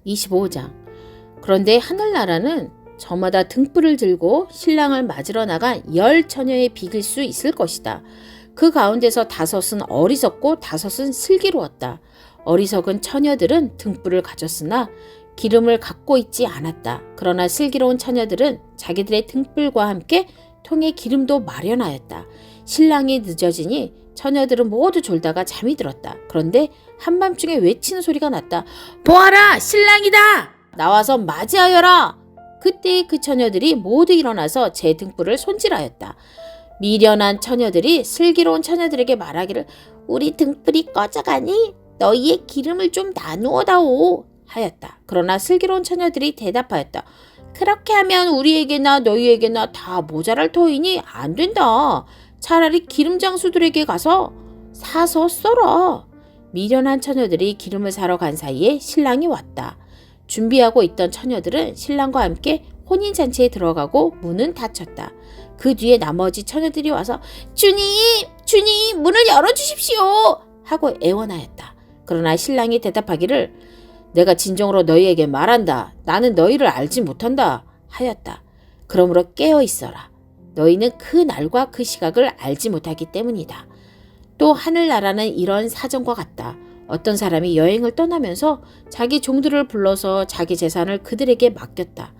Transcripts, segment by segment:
25장. 그런데 하늘나라는 저마다 등불을 들고 신랑을 맞으러 나간 10처녀에 비길 수 있을 것이다. 그 가운데서 5은 어리석고 5은 슬기로웠다. 어리석은 처녀들은 등불을 가졌으나 기름을 갖고 있지 않았다. 그러나 슬기로운 처녀들은 자기들의 등불과 함께 통에 기름도 마련하였다. 신랑이 늦어지니 처녀들은 모두 졸다가 잠이 들었다. 그런데 한밤중에 외치는 소리가 났다. 보아라! 신랑이다! 나와서 맞이하여라! 그때 그 처녀들이 모두 일어나서 제 등불을 손질하였다. 미련한 처녀들이 슬기로운 처녀들에게 말하기를 우리 등불이 꺼져가니 너희의 기름을 좀 나누어다오 하였다. 그러나 슬기로운 처녀들이 대답하였다. 그렇게 하면 우리에게나 너희에게나 다 모자랄 터이니 안 된다. 차라리 기름장수들에게 가서 사서 썰어. 미련한 처녀들이 기름을 사러 간 사이에 신랑이 왔다. 준비하고 있던 처녀들은 신랑과 함께 혼인잔치에 들어가고 문은 닫혔다. 그 뒤에 나머지 처녀들이 와서 주님 문을 열어주십시오 하고 애원하였다. 그러나 신랑이 대답하기를 내가 진정으로 너희에게 말한다. 나는 너희를 알지 못한다 하였다. 그러므로 깨어 있어라. 너희는 그 날과 그 시각을 알지 못하기 때문이다. 또 하늘나라는 이런 사정과 같다. 어떤 사람이 여행을 떠나면서 자기 종들을 불러서 자기 재산을 그들에게 맡겼다.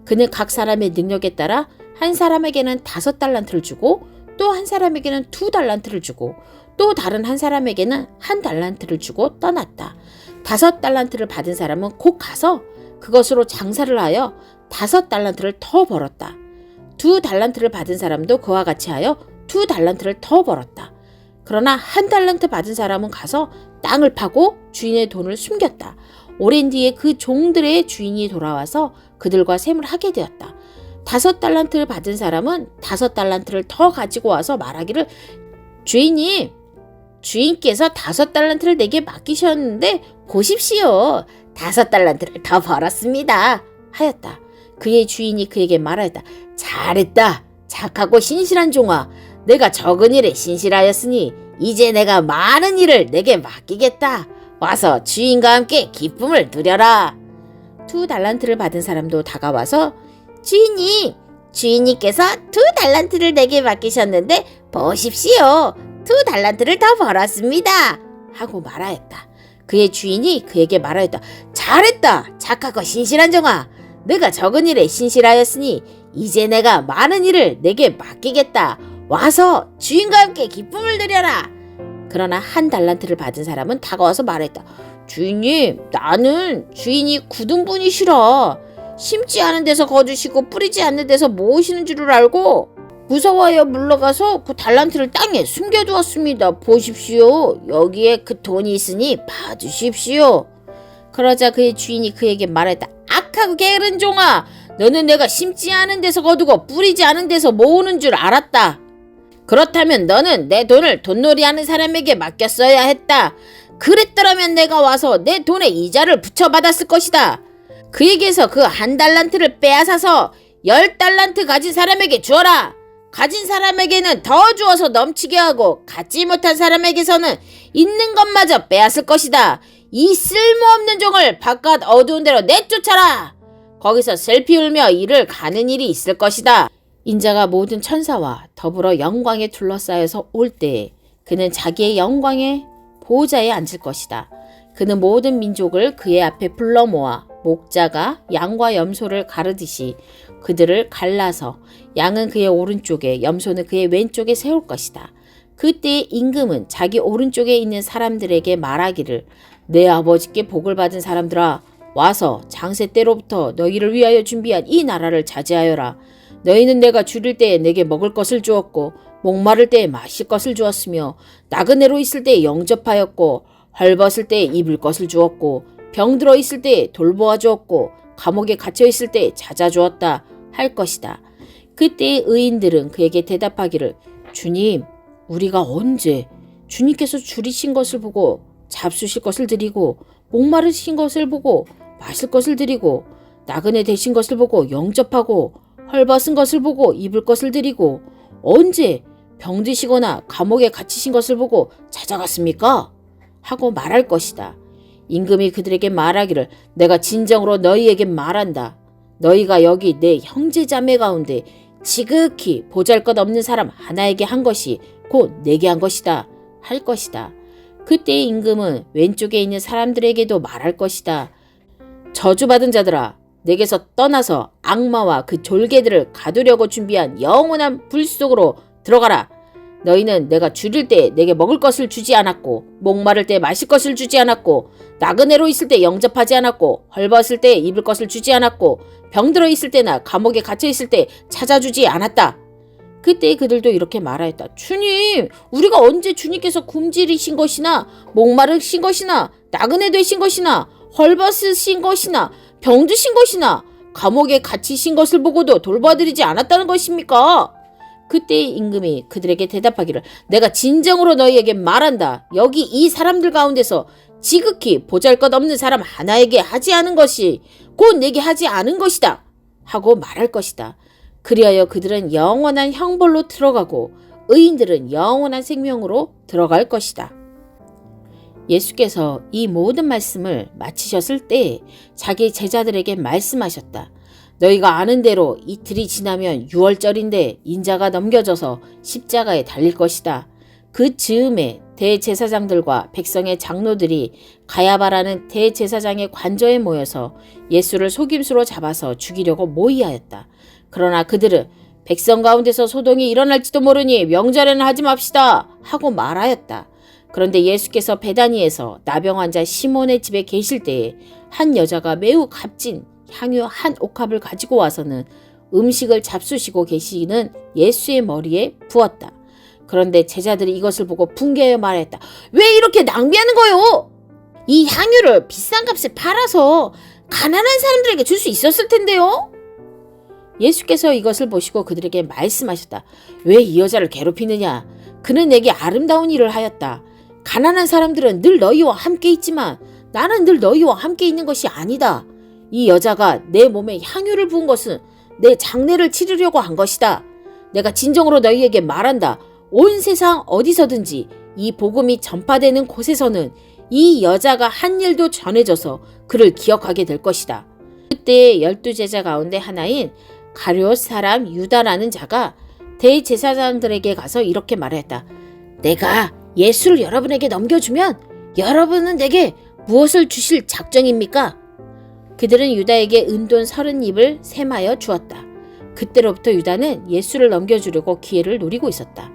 그는 각 사람의 능력에 따라 한 사람에게는 5달란트를 주고 또 한 사람에게는 2달란트를 주고 또 다른 한 사람에게는 1달란트를 주고 떠났다. 5달란트를 받은 사람은 곧 가서 그것으로 장사를 하여 5달란트를 더 벌었다. 2달란트를 받은 사람도 그와 같이 하여 2달란트를 더 벌었다. 그러나 1달란트 받은 사람은 가서 땅을 파고 주인의 돈을 숨겼다. 오랜 뒤에 그 종들의 주인이 돌아와서 그들과 셈을 하게 되었다. 5달란트를 받은 사람은 5달란트를 더 가지고 와서 말하기를 주인님, 주인께서 5달란트를 내게 맡기셨는데 보십시오. 5달란트를 더 벌었습니다 하였다. 그의 주인이 그에게 말하였다. 잘했다. 착하고 신실한 종아. 내가 적은 일에 신실하였으니 이제 내가 많은 일을 내게 맡기겠다. 와서 주인과 함께 기쁨을 누려라. 2달란트를 받은 사람도 다가와서 주인님, 주인님께서 2달란트를 내게 맡기셨는데 보십시오. 2달란트를 더 벌었습니다 하고 말하였다. 그의 주인이 그에게 말하였다. 잘했다. 착하고 신실한 종아. 내가 적은 일에 신실하였으니 이제 내가 많은 일을 내게 맡기겠다. 와서 주인과 함께 기쁨을 누려라. 그러나 1달란트를 받은 사람은 다가와서 말했다. 주인님, 나는 주인이 굳은 분이 싫어. 심지 않은 데서 거두시고 뿌리지 않는 데서 모으시는 줄을 알고 무서워하여 물러가서 그 달란트를 땅에 숨겨두었습니다. 보십시오. 여기에 그 돈이 있으니 받으십시오. 그러자 그의 주인이 그에게 말했다. 악하고 게으른 종아, 너는 내가 심지 않은 데서 거두고 뿌리지 않은 데서 모으는 줄 알았다. 그렇다면 너는 내 돈을 돈놀이하는 사람에게 맡겼어야 했다. 그랬더라면 내가 와서 내 돈에 이자를 붙여받았을 것이다. 그에게서 그 1달란트를 빼앗아서 10달란트 가진 사람에게 주어라. 가진 사람에게는 더 주어서 넘치게 하고 갖지 못한 사람에게서는 있는 것마저 빼앗을 것이다. 이 쓸모없는 종을 바깥 어두운 데로 내쫓아라. 거기서 슬피 울며 이를 가는 일이 있을 것이다. 인자가 모든 천사와 더불어 영광에 둘러싸여서 올 때에 그는 자기의 영광의 보좌에 앉을 것이다. 그는 모든 민족을 그의 앞에 불러 모아 목자가 양과 염소를 가르듯이 그들을 갈라서 양은 그의 오른쪽에 염소는 그의 왼쪽에 세울 것이다. 그때 임금은 자기 오른쪽에 있는 사람들에게 말하기를 내 아버지께 복을 받은 사람들아, 와서 장세 때로부터 너희를 위하여 준비한 이 나라를 차지하여라. 너희는 내가 줄일 때에 내게 먹을 것을 주었고 목마를 때에 마실 것을 주었으며 나그네로 있을 때에 영접하였고 헐벗을 때에 입을 것을 주었고 병들어 있을 때에 돌보아 주었고 감옥에 갇혀 있을 때에 찾아 주었다 할 것이다. 그때 의인들은 그에게 대답하기를 주님, 우리가 언제 주님께서 줄이신 것을 보고 잡수실 것을 드리고 목마르신 것을 보고 마실 것을 드리고 나그네 되신 것을 보고 영접하고 헐벗은 것을 보고 입을 것을 드리고 언제 병드시거나 감옥에 갇히신 것을 보고 찾아갔습니까? 하고 말할 것이다. 임금이 그들에게 말하기를 내가 진정으로 너희에게 말한다. 너희가 여기 내 형제자매 가운데 지극히 보잘것없는 사람 하나에게 한 것이 곧 내게 한 것이다 할 것이다. 그때 임금은 왼쪽에 있는 사람들에게도 말할 것이다. 저주받은 자들아, 내게서 떠나서 악마와 그 졸개들을 가두려고 준비한 영원한 불 속으로 들어가라. 너희는 내가 줄일 때 내게 먹을 것을 주지 않았고, 목마를 때 마실 것을 주지 않았고, 나그네로 있을 때 영접하지 않았고, 헐벗을 때 입을 것을 주지 않았고, 병들어 있을 때나 감옥에 갇혀 있을 때 찾아주지 않았다. 그때 그들도 이렇게 말하였다. 주님, 우리가 언제 주님께서 굶주리신 것이나 목마르신 것이나 나그네 되신 것이나 헐벗으신 것이나 병드신 것이나 감옥에 갇히신 것을 보고도 돌봐드리지 않았다는 것입니까? 그때 임금이 그들에게 대답하기를 내가 진정으로 너희에게 말한다. 여기 이 사람들 가운데서 지극히 보잘것없는 사람 하나에게 하지 않은 것이 곧 내게 하지 않은 것이다 하고 말할 것이다. 그리하여 그들은 영원한 형벌로 들어가고 의인들은 영원한 생명으로 들어갈 것이다. 예수께서 이 모든 말씀을 마치셨을 때 자기 제자들에게 말씀하셨다. 너희가 아는 대로 이틀이 지나면 유월절인데 인자가 넘겨져서 십자가에 달릴 것이다. 그 즈음에 대제사장들과 백성의 장로들이 가야바라는 대제사장의 관저에 모여서 예수를 속임수로 잡아서 죽이려고 모의하였다. 그러나 그들은 백성 가운데서 소동이 일어날지도 모르니 명절에는 하지 맙시다 하고 말하였다. 그런데 예수께서 베다니에서 나병 환자 시몬의 집에 계실 때에 한 여자가 매우 값진 향유 한 옥합을 가지고 와서는 음식을 잡수시고 계시는 예수의 머리에 부었다. 그런데 제자들이 이것을 보고 분개하여 말했다. 왜 이렇게 낭비하는 거요? 이 향유를 비싼 값에 팔아서 가난한 사람들에게 줄 수 있었을 텐데요. 예수께서 이것을 보시고 그들에게 말씀하셨다. 왜 이 여자를 괴롭히느냐? 그는 내게 아름다운 일을 하였다. 가난한 사람들은 늘 너희와 함께 있지만 나는 늘 너희와 함께 있는 것이 아니다. 이 여자가 내 몸에 향유를 부은 것은 내 장례를 치르려고 한 것이다. 내가 진정으로 너희에게 말한다. 온 세상 어디서든지 이 복음이 전파되는 곳에서는 이 여자가 한 일도 전해져서 그를 기억하게 될 것이다. 그때 12제자 가운데 하나인 가룟 사람 유다라는 자가 대제사장들에게 가서 이렇게 말했다. 내가 예수를 여러분에게 넘겨주면 여러분은 내게 무엇을 주실 작정입니까? 그들은 유다에게 은돈 30입을 셈하여 주었다. 그때로부터 유다는 예수를 넘겨주려고 기회를 노리고 있었다.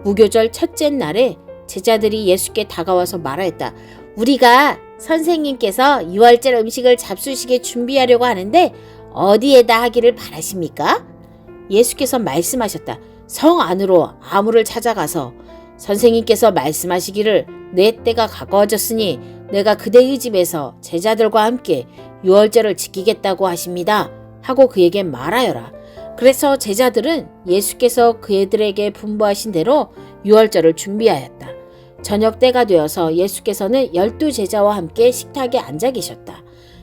무교절 첫째 날에 제자들이 예수께 다가와서 말하였다. 우리가 선생님께서 유월절 음식을 잡수시게 준비하려고 하는데 어디에다 하기를 바라십니까? 예수께서 말씀하셨다. 성 안으로 아무를 찾아가서 선생님께서 말씀하시기를 내 때가 가까워졌으니 내가 그대의 집에서 제자들과 함께 유월절을 지키겠다고 하십니다. 하고 그에게 말하여라. 그래서 제자들은 예수께서 그들에게 분부하신 대로 유월절을 준비하였다. 저녁 때가 되어서 예수께서는 12제자와 함께 식탁에 앉아 계셨다.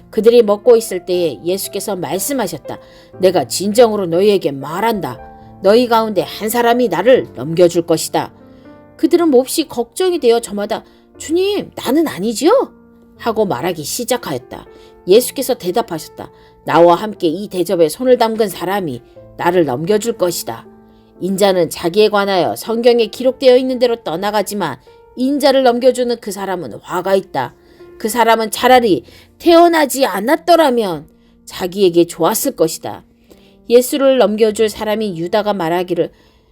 그들이 먹고 있을 때에 예수께서 말씀하셨다. 내가 진정으로 너희에게 말한다. 너희 가운데 한 사람이 나를 넘겨줄 것이다. 그들은 몹시 걱정이 되어 저마다 주님, 나는 아니지요? 하고 말하기 시작하였다. 예수께서 대답하셨다. 나와 함께 이 대접에 손을 담근 사람이 나를 넘겨줄 것이다. 인자는 자기에 관하여 성경에 기록되어 있는 대로 떠나가지만 인자를 넘겨주는 그 사람은 화가 있다. 그 사람은 차라리 태어나지 않았더라면 자기에게 좋았을 것이다. 예수를 넘겨줄 사람이 유다가 말하기를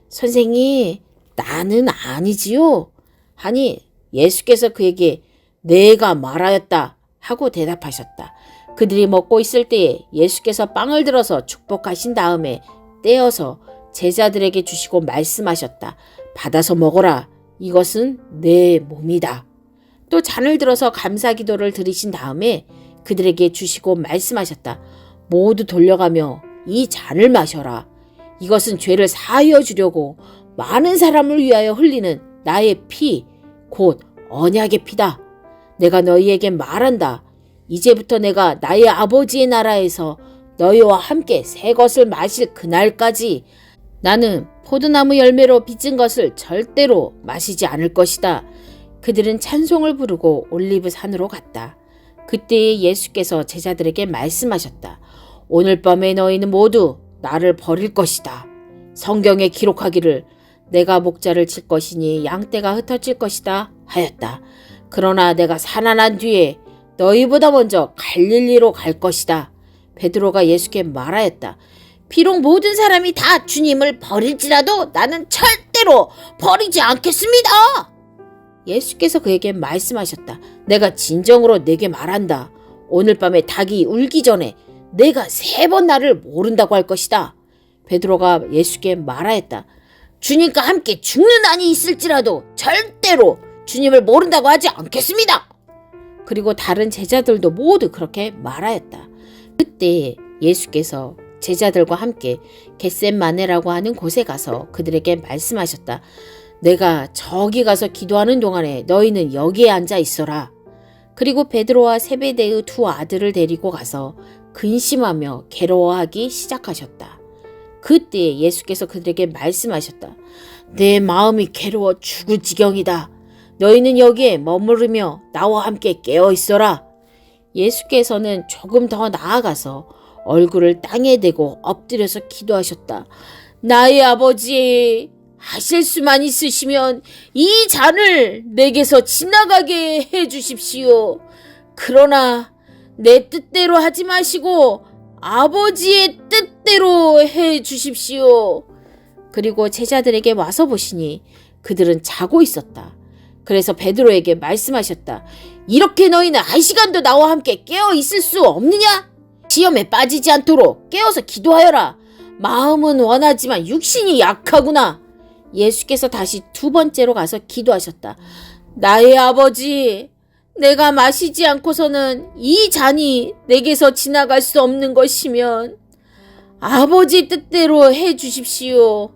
선생님, 나는 아니지요. 하니 예수께서 그에게 내가 말하였다 하고 대답하셨다. 그들이 먹고 있을 때에 예수께서 빵을 들어서 축복하신 다음에 떼어서 제자들에게 주시고 말씀하셨다. 받아서 먹어라. 이것은 내 몸이다. 또 잔을 들어서 감사기도를 드리신 다음에 그들에게 주시고 말씀하셨다. 모두 돌려가며 이 잔을 마셔라. 이것은 죄를 사하여 주려고 많은 사람을 위하여 흘리는 나의 피, 곧 언약의 피다. 내가 너희에게 말한다. 이제부터 내가 나의 아버지의 나라에서 너희와 함께 새 것을 마실 그날까지 나는 포도나무 열매로 빚은 것을 절대로 마시지 않을 것이다. 그들은 찬송을 부르고 올리브 산으로 갔다. 그때 예수께서 제자들에게 말씀하셨다. 오늘 밤에 너희는 모두 나를 버릴 것이다. 성경에 기록하기를 내가 목자를 칠 것이니 양떼가 흩어질 것이다 하였다. 그러나 내가 살아난 뒤에 너희보다 먼저 갈릴리로 갈 것이다. 베드로가 예수께 말하였다. 비록 모든 사람이 다 주님을 버릴지라도 나는 절대로 버리지 않겠습니다. 예수께서 그에게 말씀하셨다. 내가 진정으로 내게 말한다. 오늘 밤에 닭이 울기 전에 내가 3번 나를 모른다고 할 것이다. 베드로가 예수께 말하였다. 주님과 함께 죽는 한이 있을지라도 절대로 주님을 모른다고 하지 않겠습니다. 그리고 다른 제자들도 모두 그렇게 말하였다. 그때 예수께서 제자들과 함께 겟셋마네라고 하는 곳에 가서 그들에게 말씀하셨다. 내가 저기 가서 기도하는 동안에 너희는 여기에 앉아 있어라. 그리고 베드로와 세베대의 2 아들을 데리고 가서 근심하며 괴로워하기 시작하셨다. 그때 예수께서 그들에게 말씀하셨다. 내 마음이 괴로워 죽을 지경이다. 너희는 여기에 머무르며 나와 함께 깨어 있어라. 예수께서는 조금 더 나아가서 얼굴을 땅에 대고 엎드려서 기도하셨다. 나의 아버지, 하실 수만 있으시면 이 잔을 내게서 지나가게 해 주십시오. 그러나 내 뜻대로 하지 마시고 아버지의 뜻대로 해 주십시오. 그리고 제자들에게 와서 보시니 그들은 자고 있었다. 그래서 베드로에게 말씀하셨다. 이렇게 너희는 1시간도 나와 함께 깨어 있을 수 없느냐? 시험에 빠지지 않도록 깨어서 기도하여라. 마음은 원하지만 육신이 약하구나. 예수께서 다시 2번째로 가서 기도하셨다. 나의 아버지, 내가 마시지 않고서는 이 잔이 내게서 지나갈 수 없는 것이면 아버지 뜻대로 해 주십시오.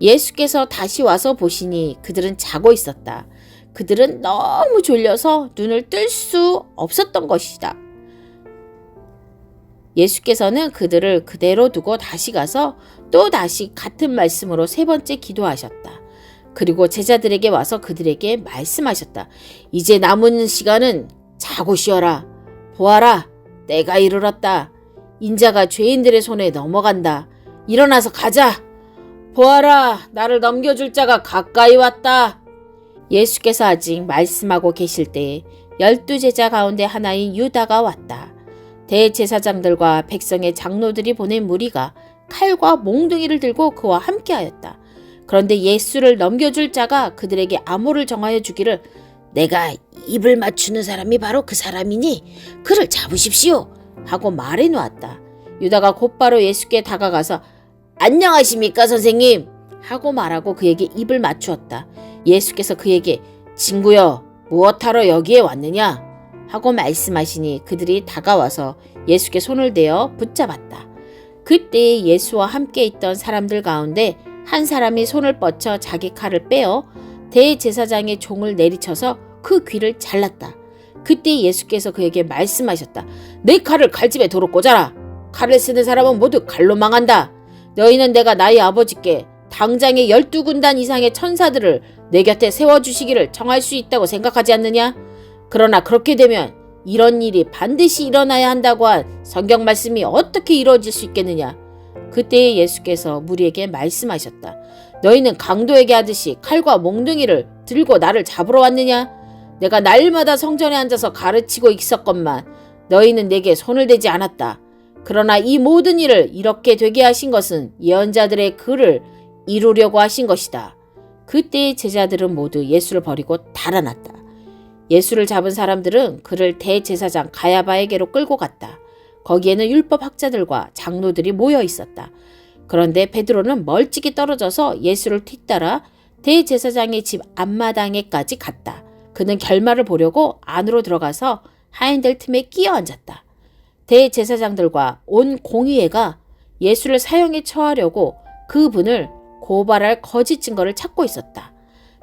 예수께서 다시 와서 보시니 그들은 자고 있었다. 그들은 너무 졸려서 눈을 뜰 수 없었던 것이다. 예수께서는 그들을 그대로 두고 다시 가서 또 다시 같은 말씀으로 3번째 기도하셨다. 그리고 제자들에게 와서 그들에게 말씀하셨다. 이제 남은 시간은 자고 쉬어라. 보아라, 때가 이르렀다. 인자가 죄인들의 손에 넘어간다. 일어나서 가자. 보아라, 나를 넘겨줄 자가 가까이 왔다. 예수께서 아직 말씀하고 계실 때에 12제자 가운데 하나인 유다가 왔다. 대제사장들과 백성의 장로들이 보낸 무리가 칼과 몽둥이를 들고 그와 함께하였다. 그런데 예수를 넘겨줄 자가 그들에게 암호를 정하여 주기를 내가 입을 맞추는 사람이 바로 그 사람이니 그를 잡으십시오 하고 말해 놓았다. 유다가 곧바로 예수께 다가가서 안녕하십니까 선생님 하고 말하고 그에게 입을 맞추었다. 예수께서 그에게 친구여 무엇하러 여기에 왔느냐 하고 말씀하시니 그들이 다가와서 예수께 손을 대어 붙잡았다. 그때 예수와 함께 있던 사람들 가운데 한 사람이 손을 뻗쳐 자기 칼을 빼어 대제사장의 종을 내리쳐서 그 귀를 잘랐다. 그때 예수께서 그에게 말씀하셨다. 내 칼을 칼집에 도로 꽂아라. 칼을 쓰는 사람은 모두 칼로 망한다. 너희는 내가 나의 아버지께 당장에 12군단 이상의 천사들을 내 곁에 세워주시기를 청할 수 있다고 생각하지 않느냐? 그러나 그렇게 되면 이런 일이 반드시 일어나야 한다고 한 성경 말씀이 어떻게 이루어질 수 있겠느냐? 그때 예수께서 무리에게 말씀하셨다. 너희는 강도에게 하듯이 칼과 몽둥이를 들고 나를 잡으러 왔느냐? 내가 날마다 성전에 앉아서 가르치고 있었건만 너희는 내게 손을 대지 않았다. 그러나 이 모든 일을 이렇게 되게 하신 것은 예언자들의 글을 이루려고 하신 것이다. 그때 제자들은 모두 예수를 버리고 달아났다. 예수를 잡은 사람들은 그를 대제사장 가야바에게로 끌고 갔다. 거기에는 율법학자들과 장로들이 모여 있었다. 그런데 베드로는 멀찍이 떨어져서 예수를 뒤따라 대제사장의 집 앞마당에까지 갔다. 그는 결말을 보려고 안으로 들어가서 하인들 틈에 끼어 앉았다. 대제사장들과 온 공의회가 예수를 사형에 처하려고 그분을 고발할 거짓 증거를 찾고 있었다.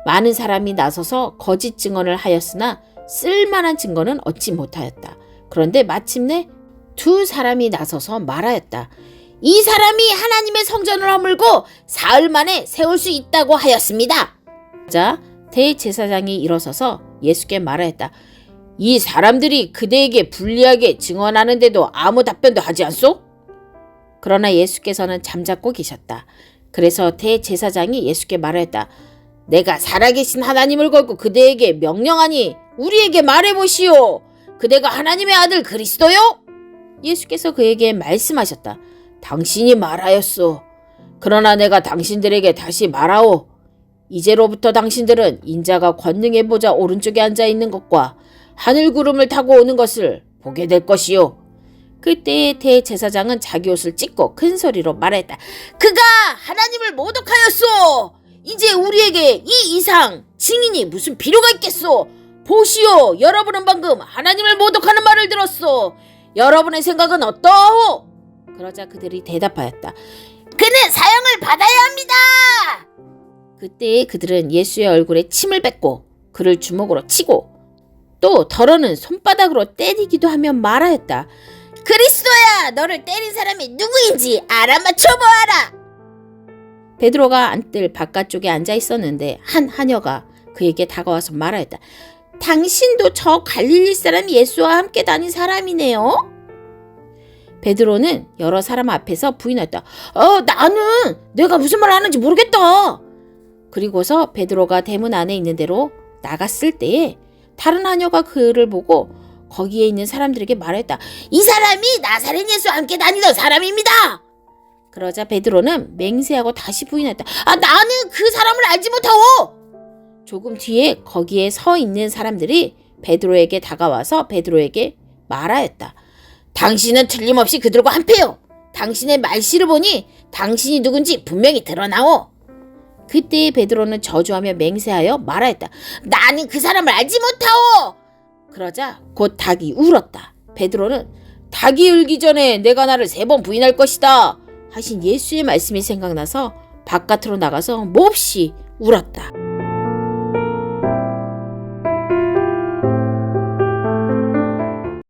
많은 사람이 나서서 거짓 증언을 하였으나 쓸만한 증거는 얻지 못하였다. 그런데 마침내 2 사람이 나서서 말하였다. 이 사람이 하나님의 성전을 허물고 사흘 만에 세울 수 있다고 하였습니다. 자, 대제사장이 일어서서 예수께 말하였다. 이 사람들이 그대에게 불리하게 증언하는데도 아무 답변도 하지 않소? 그러나 예수께서는 잠자고 계셨다. 그래서 대제사장이 예수께 말하였다. 내가 살아계신 하나님을 걸고 그대에게 명령하니 우리에게 말해보시오. 그대가 하나님의 아들 그리스도요? 예수께서 그에게 말씀하셨다. 당신이 말하였소. 그러나 내가 당신들에게 다시 말하오. 이제로부터 당신들은 인자가 권능의 보좌 오른쪽에 앉아있는 것과 하늘 구름을 타고 오는 것을 보게 될 것이요. 그때 대제사장은 자기 옷을 찢고 큰 소리로 말했다. 그가 하나님을 모독하였소. 이제 우리에게 이 이상 증인이 무슨 필요가 있겠소. 보시오. 여러분은 방금 하나님을 모독하는 말을 들었소. 여러분의 생각은 어떠하오? 그러자 그들이 대답하였다. 그는 사형을 받아야 합니다. 그때 그들은 예수의 얼굴에 침을 뱉고 그를 주먹으로 치고 또 더러는 손바닥으로 때리기도 하며 말하였다. 그리스도야, 너를 때린 사람이 누구인지 알아맞혀보아라. 베드로가 안뜰 바깥쪽에 앉아 있었는데 한 하녀가 그에게 다가와서 말하였다. 당신도 저 갈릴리 사람 예수와 함께 다닌 사람이네요. 베드로는 여러 사람 앞에서 부인했다. 나는 내가 무슨 말 하는지 모르겠다. 그리고서 베드로가 대문 안에 있는 대로 나갔을 때에 다른 하녀가 그를 보고 거기에 있는 사람들에게 말했다. 이 사람이 나사렛 예수와 함께 다니던 사람입니다. 그러자 베드로는 맹세하고 다시 부인했다. 나는 그 사람을 알지 못하오. 조금 뒤에 거기에 서 있는 사람들이 베드로에게 다가와서 베드로에게 말하였다. 당신은 틀림없이 그들과 한패요. 당신의 말씨를 보니 당신이 누군지 분명히 드러나오. 그때 베드로는 저주하며 맹세하여 말하였다. 나는 그 사람을 알지 못하오. 그러자 곧 닭이 울었다. 베드로는 닭이 울기 전에 내가 나를 3번 부인할 것이다 하신 예수의 말씀이 생각나서 바깥으로 나가서 몹시 울었다.